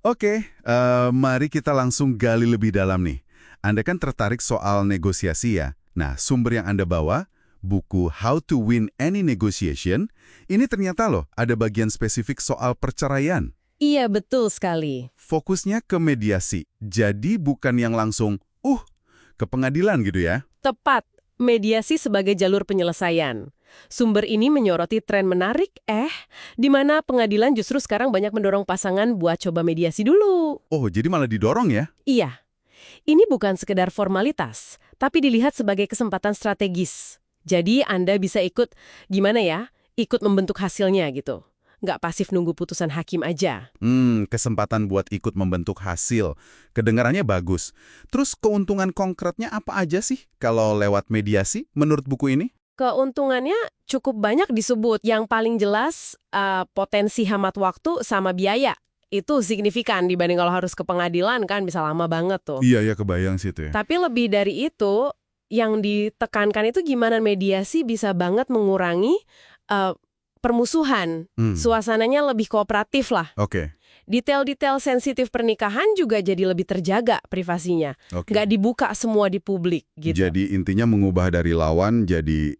Oke, mari kita langsung gali lebih dalam nih. Anda kan tertarik soal negosiasi ya? Nah, sumber yang Anda bawa, buku How to Win Any Negotiation, ini ternyata loh ada bagian spesifik soal perceraian. Iya, betul sekali. Fokusnya ke mediasi, jadi bukan yang langsung, ke pengadilan gitu ya? Tepat, mediasi sebagai jalur penyelesaian. Sumber ini menyoroti tren menarik, di mana pengadilan justru sekarang banyak mendorong pasangan buat coba mediasi dulu. Oh, jadi malah didorong ya? Iya, ini bukan sekedar formalitas, tapi dilihat sebagai kesempatan strategis. Jadi Anda bisa gimana ya, ikut membentuk hasilnya gitu. Nggak pasif nunggu putusan hakim aja. Kesempatan buat ikut membentuk hasil. Kedengarannya bagus. Terus keuntungan konkretnya apa aja sih kalau lewat mediasi menurut buku ini? Keuntungannya cukup banyak disebut. Yang paling jelas, potensi hemat waktu sama biaya. Itu signifikan dibanding kalau harus ke pengadilan kan bisa lama banget tuh. Iya, ya kebayang sih itu ya. Tapi lebih dari itu, yang ditekankan itu gimana mediasi bisa banget mengurangi eh, permusuhan. Suasananya lebih kooperatif lah. Oke, Detail-detail sensitif pernikahan juga jadi lebih terjaga privasinya. oke. Nggak dibuka semua di publik gitu. Jadi intinya mengubah dari lawan jadi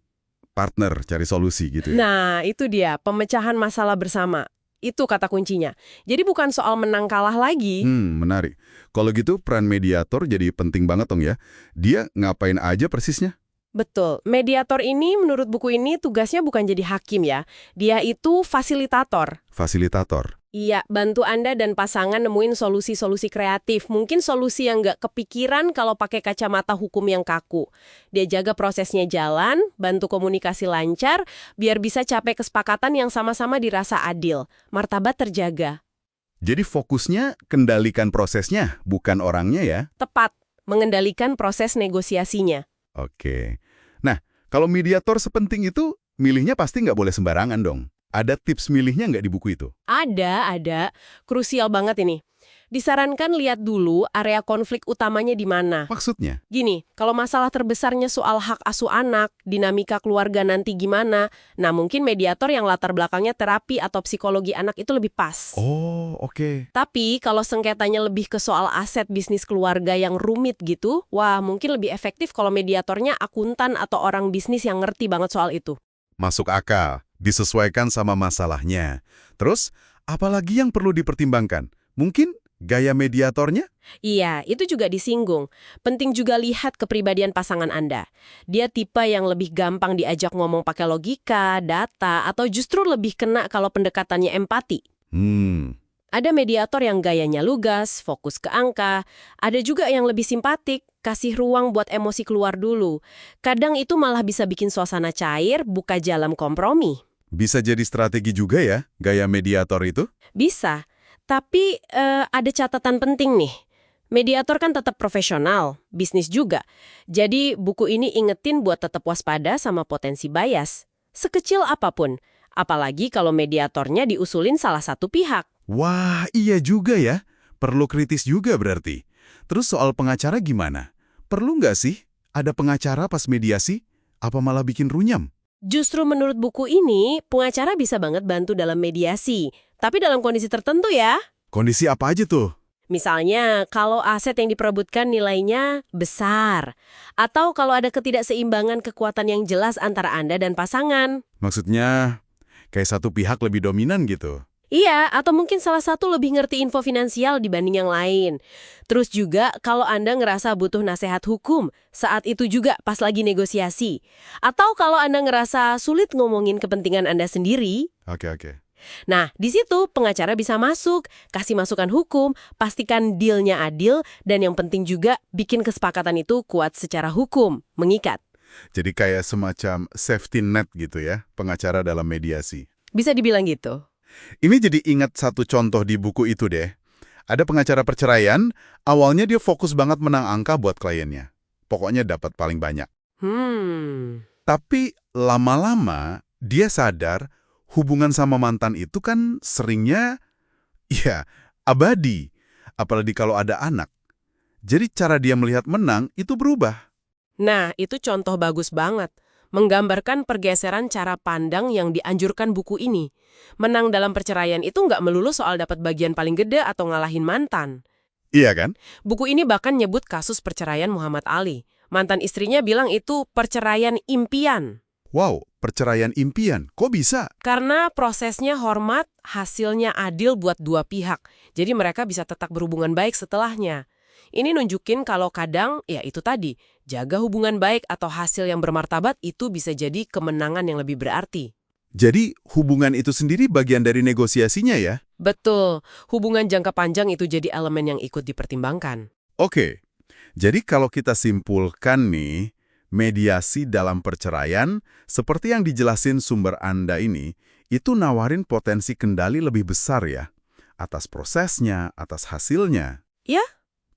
partner, cari solusi gitu ya? Nah, itu dia, pemecahan masalah bersama. Itu kata kuncinya. Jadi bukan soal menang kalah lagi. Menarik. Kalau gitu peran mediator jadi penting banget dong ya. Dia ngapain aja persisnya? Betul. Mediator ini menurut buku ini tugasnya bukan jadi hakim ya. Dia itu fasilitator. Fasilitator. Iya, bantu Anda dan pasangan nemuin solusi-solusi kreatif. Mungkin solusi yang nggak kepikiran kalau pakai kacamata hukum yang kaku. Dia jaga prosesnya jalan, bantu komunikasi lancar, biar bisa capai kesepakatan yang sama-sama dirasa adil. Martabat terjaga. Jadi fokusnya kendalikan prosesnya, bukan orangnya ya? Tepat, mengendalikan proses negosiasinya. Oke. Nah, kalau mediator sepenting itu, milihnya pasti nggak boleh sembarangan dong. Ada tips milihnya nggak di buku itu? Ada. Krusial banget ini. Disarankan lihat dulu area konflik utamanya di mana. Maksudnya? Gini, kalau masalah terbesarnya soal hak asuh anak, dinamika keluarga nanti gimana, nah mungkin mediator yang latar belakangnya terapi atau psikologi anak itu lebih pas. Oh, oke. Tapi kalau sengketanya lebih ke soal aset bisnis keluarga yang rumit gitu, wah mungkin lebih efektif kalau mediatornya akuntan atau orang bisnis yang ngerti banget soal itu. Masuk akal. Disesuaikan sama masalahnya. Terus, apalagi yang perlu dipertimbangkan? Mungkin gaya mediatornya? Iya, itu juga disinggung. Penting juga lihat kepribadian pasangan Anda. Dia tipe yang lebih gampang diajak ngomong pakai logika, data, atau justru lebih kena kalau pendekatannya empati. Ada mediator yang gayanya lugas, fokus ke angka. Ada juga yang lebih simpatik, kasih ruang buat emosi keluar dulu. Kadang itu malah bisa bikin suasana cair, buka jalan kompromi. Bisa jadi strategi juga ya, gaya mediator itu? Bisa. Tapi ada catatan penting nih. Mediator kan tetap profesional, bisnis juga. Jadi buku ini ingetin buat tetap waspada sama potensi bias. Sekecil apapun. Apalagi kalau mediatornya diusulin salah satu pihak. Wah, iya juga ya. Perlu kritis juga berarti. Terus soal pengacara gimana? Perlu nggak sih ada pengacara pas mediasi? Apa malah bikin runyam? Justru menurut buku ini, pengacara bisa banget bantu dalam mediasi. Tapi dalam kondisi tertentu ya. Kondisi apa aja tuh? Misalnya, kalau aset yang diperebutkan nilainya besar. Atau kalau ada ketidakseimbangan kekuatan yang jelas antara Anda dan pasangan. Maksudnya, kayak satu pihak lebih dominan gitu. Iya, atau mungkin salah satu lebih ngerti info finansial dibanding yang lain. Terus juga kalau Anda ngerasa butuh nasihat hukum, saat itu juga pas lagi negosiasi. Atau kalau Anda ngerasa sulit ngomongin kepentingan Anda sendiri. Oke. Nah, di situ pengacara bisa masuk, kasih masukan hukum, pastikan dealnya adil, dan yang penting juga bikin kesepakatan itu kuat secara hukum, mengikat. Jadi kayak semacam safety net gitu ya, pengacara dalam mediasi. Bisa dibilang gitu. Ini jadi ingat satu contoh di buku itu deh. Ada pengacara perceraian, awalnya dia fokus banget menang angka buat kliennya. Pokoknya dapat paling banyak. Tapi lama-lama dia sadar hubungan sama mantan itu kan seringnya, ya, abadi. Apalagi kalau ada anak. Jadi cara dia melihat menang itu berubah. Nah, itu contoh bagus banget. menggambarkan pergeseran cara pandang yang dianjurkan buku ini. Menang dalam perceraian itu nggak melulu soal dapat bagian paling gede atau ngalahin mantan. Iya kan? Buku ini bahkan nyebut kasus perceraian Muhammad Ali. Mantan istrinya bilang itu perceraian impian. Wow, perceraian impian. Kok bisa? Karena prosesnya hormat, hasilnya adil buat dua pihak. Jadi mereka bisa tetap berhubungan baik setelahnya. Ini nunjukin kalau kadang, ya itu tadi, jaga hubungan baik atau hasil yang bermartabat itu bisa jadi kemenangan yang lebih berarti. Jadi, hubungan itu sendiri bagian dari negosiasinya ya? Betul, hubungan jangka panjang itu jadi elemen yang ikut dipertimbangkan. Oke, jadi kalau kita simpulkan nih, mediasi dalam perceraian, seperti yang dijelasin sumber Anda ini, itu nawarin potensi kendali lebih besar ya, atas prosesnya, atas hasilnya. Ya?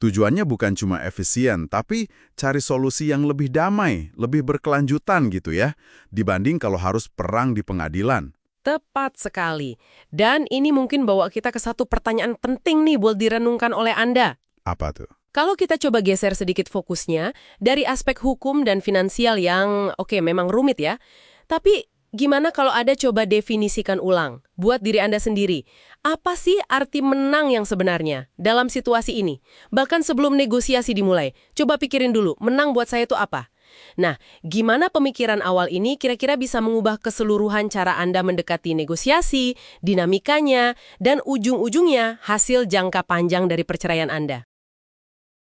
Tujuannya bukan cuma efisien, tapi cari solusi yang lebih damai, lebih berkelanjutan gitu ya, dibanding kalau harus perang di pengadilan. Tepat sekali. Dan ini mungkin bawa kita ke satu pertanyaan penting nih buat direnungkan oleh Anda. Apa tuh? Kalau kita coba geser sedikit fokusnya dari aspek hukum dan finansial yang memang rumit ya. Tapi gimana kalau Anda coba definisikan ulang buat diri Anda sendiri? Apa sih arti menang yang sebenarnya dalam situasi ini? Bahkan sebelum negosiasi dimulai, coba pikirin dulu, menang buat saya itu apa? Nah, gimana pemikiran awal ini kira-kira bisa mengubah keseluruhan cara Anda mendekati negosiasi, dinamikanya, dan ujung-ujungnya hasil jangka panjang dari perceraian Anda?